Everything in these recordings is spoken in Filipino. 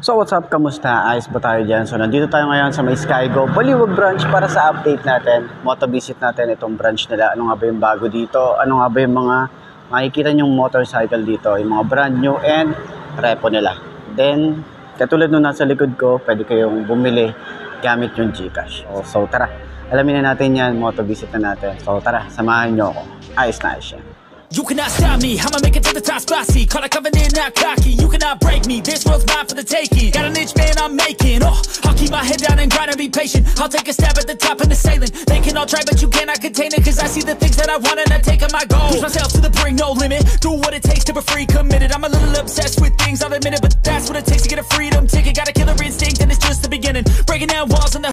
So what's up, kamusta? Ayos ba tayo dyan? So nandito tayo ngayon sa may Skygo Baliwag branch para sa update natin. Moto visit natin itong branch nila. Ano nga ba yung bago dito? Ano nga ba yung mga makikita nyong motorcycle dito? Yung mga brand new and repo nila. Then, katulad nung nasa likod ko, pwede kayong bumili gamit yung GCash. So tara, alamin na natin yan, moto visit na natin. So tara, samahan nyo ako. Ayos na ayos yan. You cannot stop me, I'ma make it to the top spicy. Call it covenant, not cocky. You cannot break me, this world's mine for the taking. Got an itch, man, I'm making. I'll keep my head down and grind and be patient. I'll take a stab at the top and the sailing. They can all try, but you cannot contain it. Cause I see the things that I want and I take on my goals. Push myself to the brink, no limit. Do what it takes to be free, committed. I'm a little obsessed with things, I'll admit it. But that's what it takes to get a freedom ticket. Got a killer instinct and it's just the beginning. Breaking down walls on the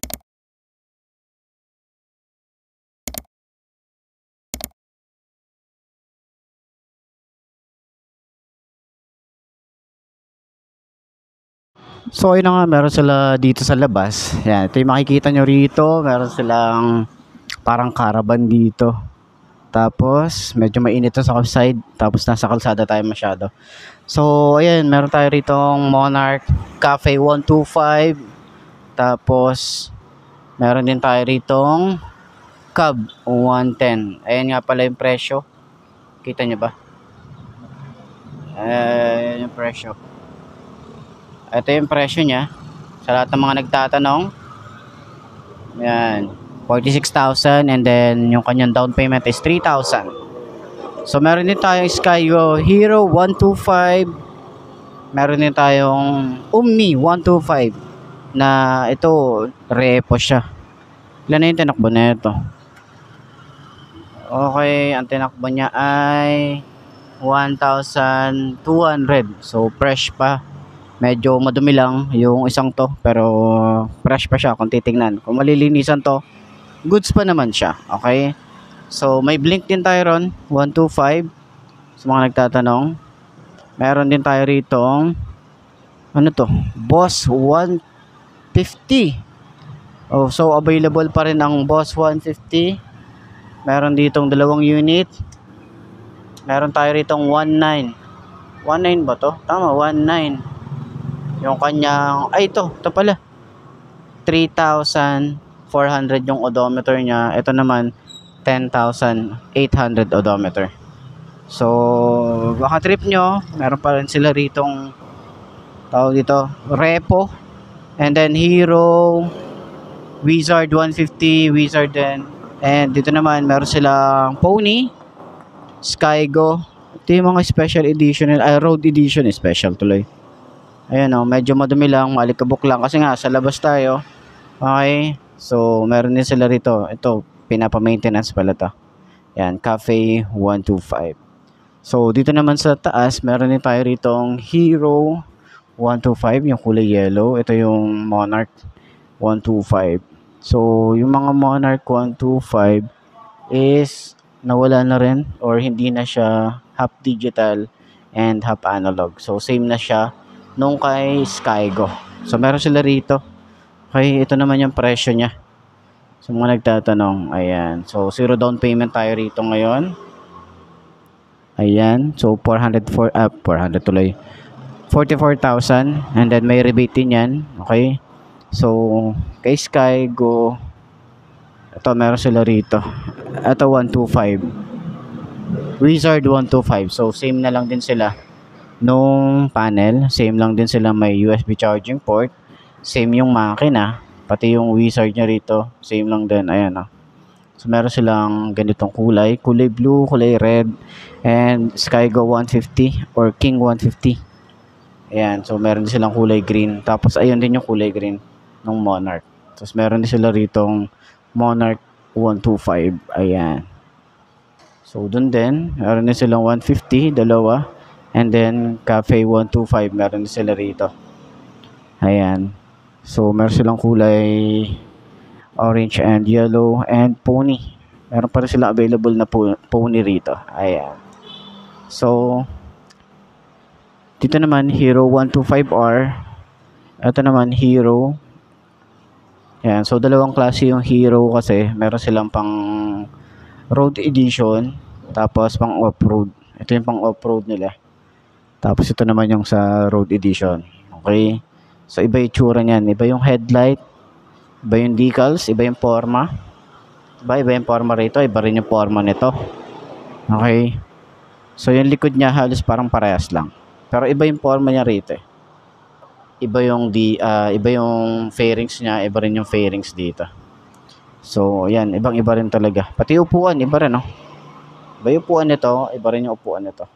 So ayun na nga, meron sila dito sa labas. Yan, ito yung makikita nyo rito. Meron silang parang caravan dito. Tapos medyo mainit to sa outside. Tapos nasa kalsada tayo masyado. So ayan, meron tayo ritong Monarch Cafe 125. Tapos meron din tayo ritong Cub 110. Ayan nga pala yung presyo. Kita nyo ba? Ayan yung presyo. Ito yung presyo niya sa lahat ng mga nagtatanong. Yan, 46,000, and then yung kanyang down payment is 3,000. So meron din tayong Skygo Hero 125. Meron din tayong Omni 125 na ito repo siya. Ilan na yung tinakbo na ito? Okay, ang tinakbo niya ay 1,200. So fresh pa. Medyo madumi lang yung isang to, pero fresh pa siya kung titingnan. Kung malilinisan to, goods pa naman siya. Okay? So may blink din tayo ron, 125. Sa mga nagtatanong. Meron din tayo rito, ano to? Boss 150. Oh, so available pa rin ang Boss 150. Meron ditong dalawang unit. Meron tayo ritong 19. 19 ba to? Tama, 19. Yung kanyang, ito pala 3,400 yung odometer niya. Ito naman 10,800 odometer. So baka trip nyo, meron pa rin sila ritong tawag dito, repo, and then Hero, Wizard 150, Wizard din. And dito naman meron silang Pony, Skygo. Ito yung mga special edition, road edition special tuloy. Ayan o, medyo madumi lang, malikabok lang kasi nga sa labas tayo. Okay, so meron din sila rito. Ito, pinapa-maintenance pala to. Ayan, Cafe 125. So dito naman sa taas, meron din tayo ritong Hero 125, yung kulay yellow. Ito yung Monarch 125. So yung mga Monarch 125 is nawala na rin, or hindi na siya half digital and half analog. So same na siya nung kay Skygo. So meron sila rito. Okay, ito naman yung presyo niya. So mga nagtatanong, ayan. So 0 down payment tayo rito ngayon. Ayan, so 400 tuloy. 44,000, and then may rebate din yan. Okay. So kay Skygo, ito meron sila rito. Ito 125. Wizard 125. So same na lang din sila nung panel, same lang din sila, may USB charging port, same yung makina, pati yung Wizard nya rito, same lang din. Ayan o. So meron silang ganitong kulay blue, kulay red, and Skygo 150 or King 150. Ayan, so meron din silang kulay green, tapos ayun din yung kulay green ng Monarch. Tapos meron din sila ritong Monarch 125. Ayan, so dun din meron din silang 150, dalawa. And then Cafe 125, meron din sila rito. Ayan. So meron silang kulay orange and yellow and Pony. Meron pa rin sila available na Pony rito. Ayan. So dito naman Hero 125R. Ito naman Hero. Ayan. So dalawang klase yung Hero kasi meron silang pang road edition, tapos pang off-road. Ito yung pang off-road nila. Tapos ito naman yung sa road edition. Okay? So, iba yung tsura niyan. Iba yung headlight, iba yung decals, iba yung forma. Iba yung forma rito, iba rin yung forma nito. Okay? So, yung likod niya halos parang parehas lang. Pero iba yung forma niya rito eh. Iba yung fairings niya, iba rin yung fairings dito. So, ayan, ibang-iba rin talaga. Pati upuan, iba rin, no? Iba yung upuan nito, iba rin yung upuan nito.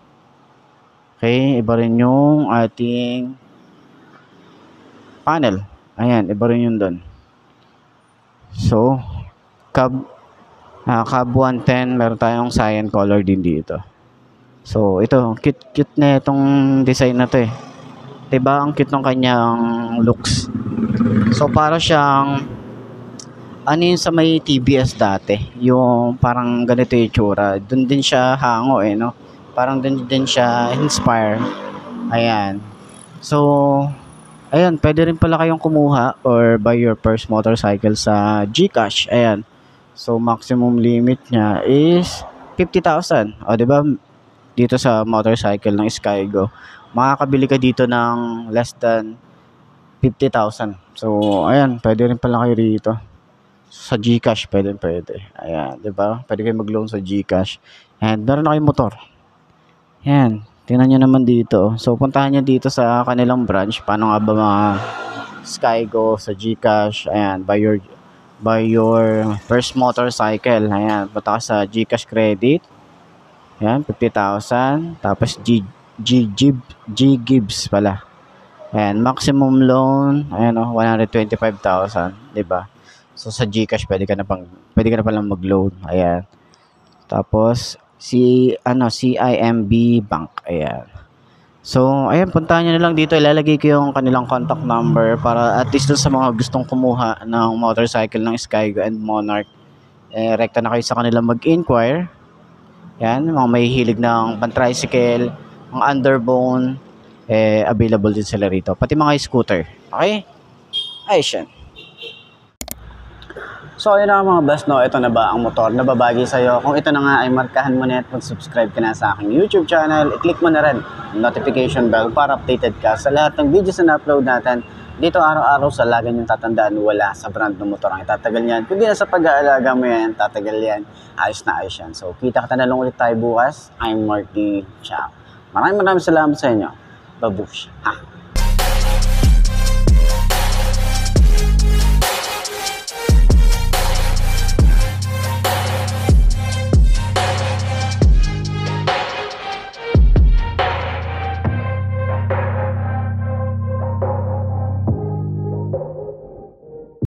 Okay, iba rin yung ating panel. Ayan, iba rin yun doon. So, cab 110, meron tayong cyan color din dito. So, ito, cute na itong design na to eh. Diba, ang cute ng kanyang looks. So, para siyang, ano yun sa may TBS dati, yung parang ganito yung tsura. Doon din siya hango eh, no? Parang doon din siya inspire. Ayan. So, ayan, pwede rin pala kayong kumuha or buy your first motorcycle sa GCash. Ayan. So, maximum limit niya is 50,000. O, diba? Dito sa motorcycle ng Skygo, makakabili ka dito ng less than 50,000. So, ayan, pwede rin pala kayo rito. Sa GCash, pwede. Ayan, di ba? Pwede kayo mag-loan sa GCash. And meron na kayong motor. Ayan, tingnan nyo naman dito. So, puntahan nyo dito sa kanilang branch. Paano nga ba mga Skygo sa GCash? Ayan, buy your first motorcycle. Ayan, punta ka sa GCash credit. Ayan, 50,000. Tapos G-Gibbs pala. Ayan, maximum loan, ayan o, 125,000, 'di ba? So sa GCash pwede ka na palang mag-loan. Ayan. Tapos CIMB Bank, ayan. So, ayan, puntahan nyo na lang dito. Ilalagay ko yung kanilang contact number para at least dun sa mga gustong kumuha ng motorcycle ng Skygo and Monarch, rekta na kayo sa kanila mag-inquire. Yan, mga may hilig ng pan-tricycle, mga underbone, available din sila rito. Pati mga scooter. Okay? Ayos yan. So, ayun na mga boss, no? Ito na ba ang motor na babagi sa'yo? Kung ito na nga ay markahan mo na at mag-subscribe ka na sa aking YouTube channel, i-click mo na rin ang notification bell para updated ka sa lahat ng videos na upload natin. Dito araw-araw sa lagi niyong tatandaan, wala sa brand ng motor ang itatagal yan. Kundi na sa pag-aalaga mo yan, tatagal yan. Ayos na ayos yan. So, kita ka na lang ulit tayo bukas. I'm Marty. Ciao. Maraming salamat sa inyo. Babush. Ha?